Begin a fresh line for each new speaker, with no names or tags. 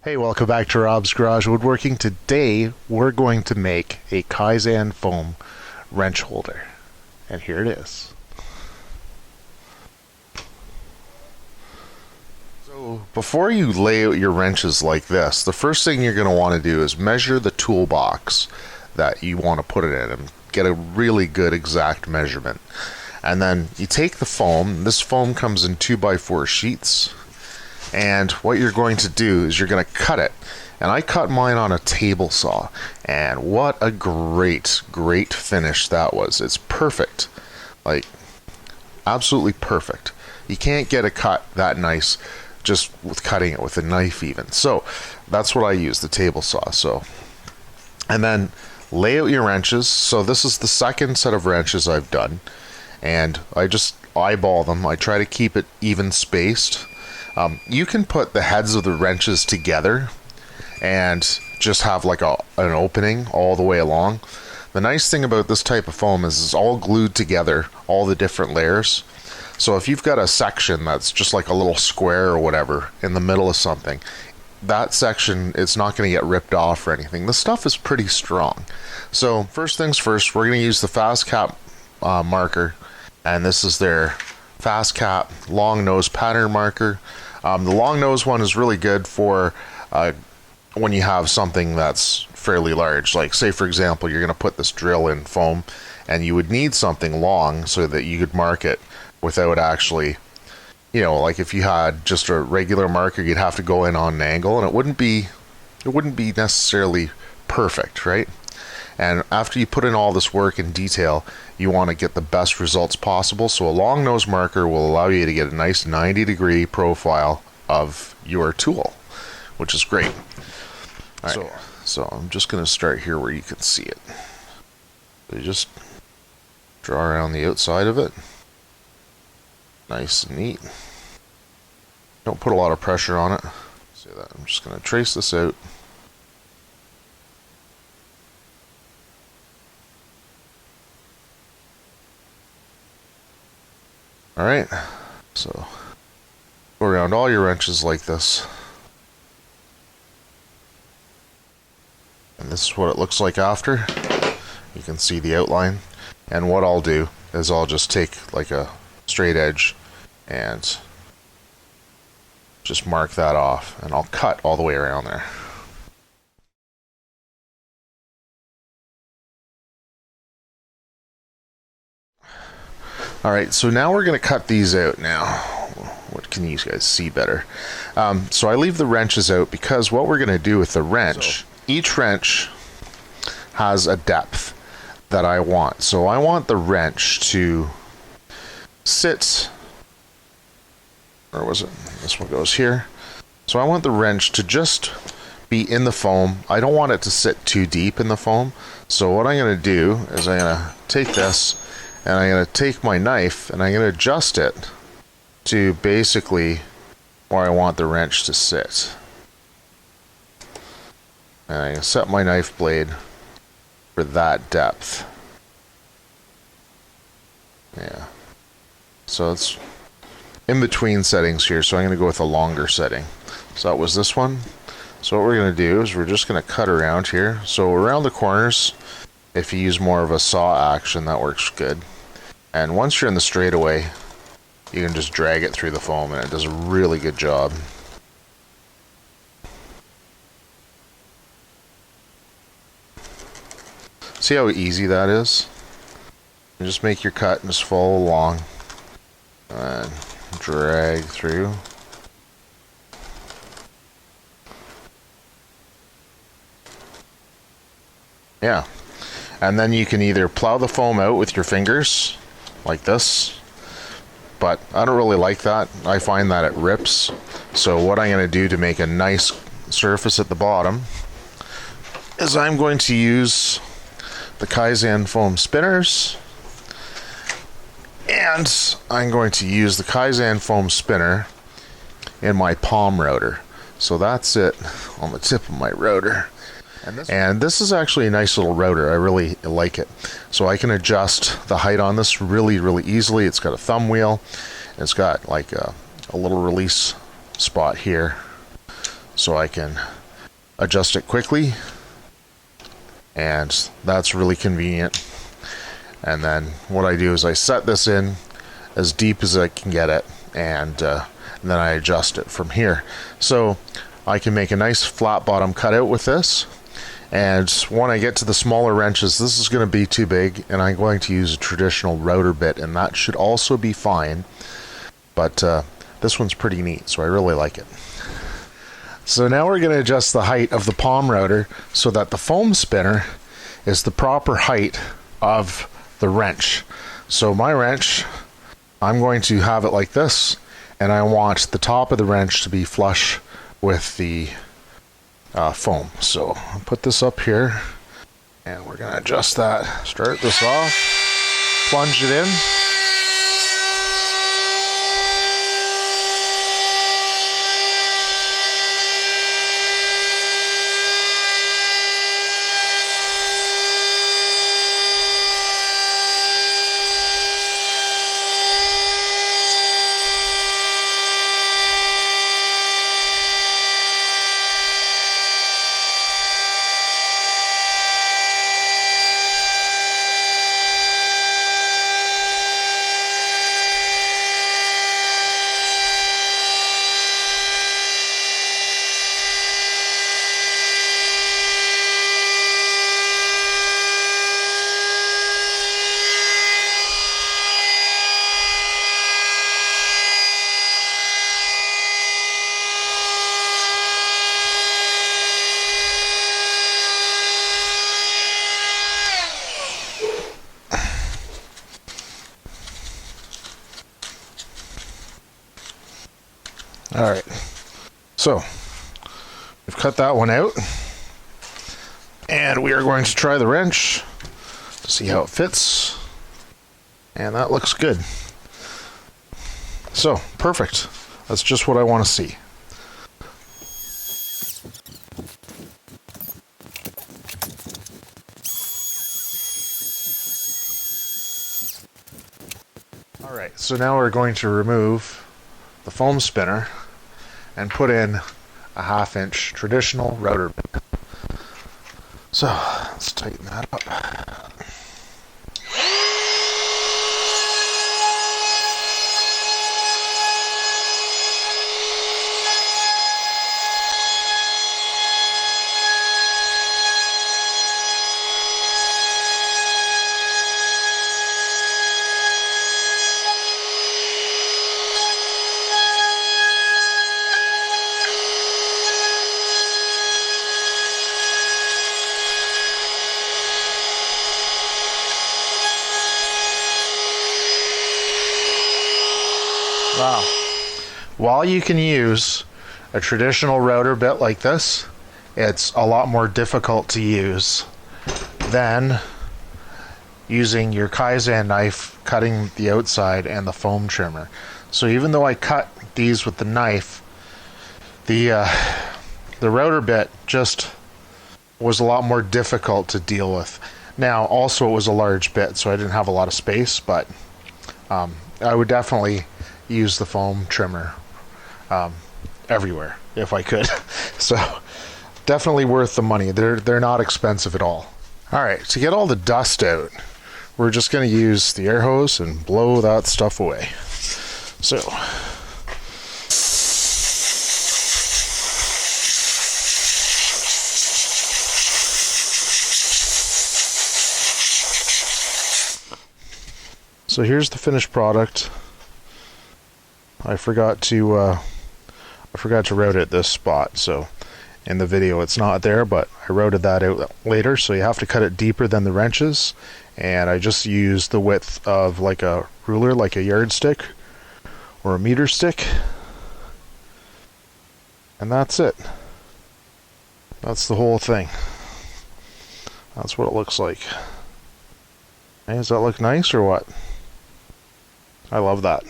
Hey, welcome back to Rob's Garage Woodworking. Today we're going to make a Kaizen Foam wrench holder. And here it is. So before you lay out your wrenches like this, the first thing you're going to want to do is measure the toolbox that you want to put it in and get a really good exact measurement. And then you take the foam. This foam comes in 2x4 sheets. And what you're going to do is you're going to cut it. And I cut mine on a table saw. And what a great finish that was. It's perfect. Like, absolutely perfect. You can't get a cut that nice just with cutting it with a knife even. So that's what I use, the table saw. So, and then lay out your wrenches. So this is the second set of wrenches I've done. And I just eyeball them. I try to keep it even spaced. You can put the heads of the wrenches together and just have like an opening all the way along. The nice thing about this type of foam is it's all glued together, all the different layers. So if you've got a section that's just like a little square or whatever in the middle of something, that section, it's not going to get ripped off or anything. This stuff is pretty strong. So first things first, we're going to use the Fastcap marker, and this is their Fastcap long nose pattern marker. The long nose one is really good for when you have something that's fairly large. Like, say for example, you're going to put this drill in foam, and you would need something long so that you could mark it without actually, you know, like if you had just a regular marker, you'd have to go in on an angle, and it wouldn't be necessarily perfect, right? And after you put in all this work in detail, you want to get the best results possible. So a long nose marker will allow you to get a nice 90-degree profile of your tool, which is great. All right. So I'm just going to start here where you can see it. So you just draw around the outside of it. Nice and neat. Don't put a lot of pressure on it. See that? I'm just going to trace this out. Alright, so go around all your wrenches like this. And this is what it looks like after. You can see the outline. And what I'll do is I'll just take like a straight edge and just mark that off. And I'll cut all the way around there. Alright, so now we're going to cut these out now. What can you guys see better? So I leave the wrenches out because what we're going to do with the wrench, each wrench has a depth that I want. So I want the wrench to sit, where was it? This one goes here. So I want the wrench to just be in the foam. I don't want it to sit too deep in the foam. So what I'm going to do is I'm going to take this, and I'm going to take my knife and I'm going to adjust it to basically where I want the wrench to sit. And I'm going to set my knife blade for that depth. Yeah. So it's in between settings here, so I'm going to go with a longer setting. So that was this one. So what we're going to do is we're just going to cut around here. So around the corners, if you use more of a saw action, that works good. And once you're in the straightaway, you can just drag it through the foam, and it does a really good job. See how easy that is? You just make your cut and just follow along. And drag through. Yeah. And then you can either plow the foam out with your fingers, like this, but I don't really like that. I find that it rips. So what I'm going to do to make a nice surface at the bottom is I'm going to use the Kaizen Foam spinners, and I'm going to use the Kaizen Foam spinner in my palm router. So that's it on the tip of my router. And this is actually a nice little router. I really like it. So I can adjust the height on this really easily. It's got a thumb wheel. It's got like a little release spot here. so I can adjust it quickly, and that's really convenient. And then what I do is I set this in as deep as I can get it, and then I adjust it from here. So I can make a nice flat bottom cutout with this. And when I get to the smaller wrenches, this is going to be too big, and I'm going to use a traditional router bit, and that should also be fine. But this one's pretty neat, so I really like it. So now we're going to adjust the height of the palm router so that the foam spinner is the proper height of the wrench. So my wrench, I'm going to have it like this, and I want the top of the wrench to be flush with the foam. So I'll put this up here, and we're going to adjust that. Start this off, plunge it in. Alright, so we've cut that one out, and we are going to try the wrench to see how it fits, and that looks good. So, perfect. That's just what I want to see. Alright, so now we're going to remove the foam spinner and put in a 1/2 inch traditional router bit. So let's tighten that up. Wow. While you can use a traditional router bit like this, it's a lot more difficult to use than using your Kaizen knife, cutting the outside and the foam trimmer. So even though I cut these with the knife, the router bit just was a lot more difficult to deal with. Now, also it was a large bit, so I didn't have a lot of space, but I would definitely use the foam trimmer everywhere if I could. So definitely worth the money. They're not expensive at all. Alright, to get all the dust out, we're just going to use the air hose and blow that stuff away. So here's the finished product. I forgot to route it this spot, so in the video it's not there, but I routed that out later. So you have to cut it deeper than the wrenches, and I just used the width of like a ruler, like a yardstick or a meter stick, and that's it. That's the whole thing. That's what it looks like. Hey, does that look nice or what? I love that.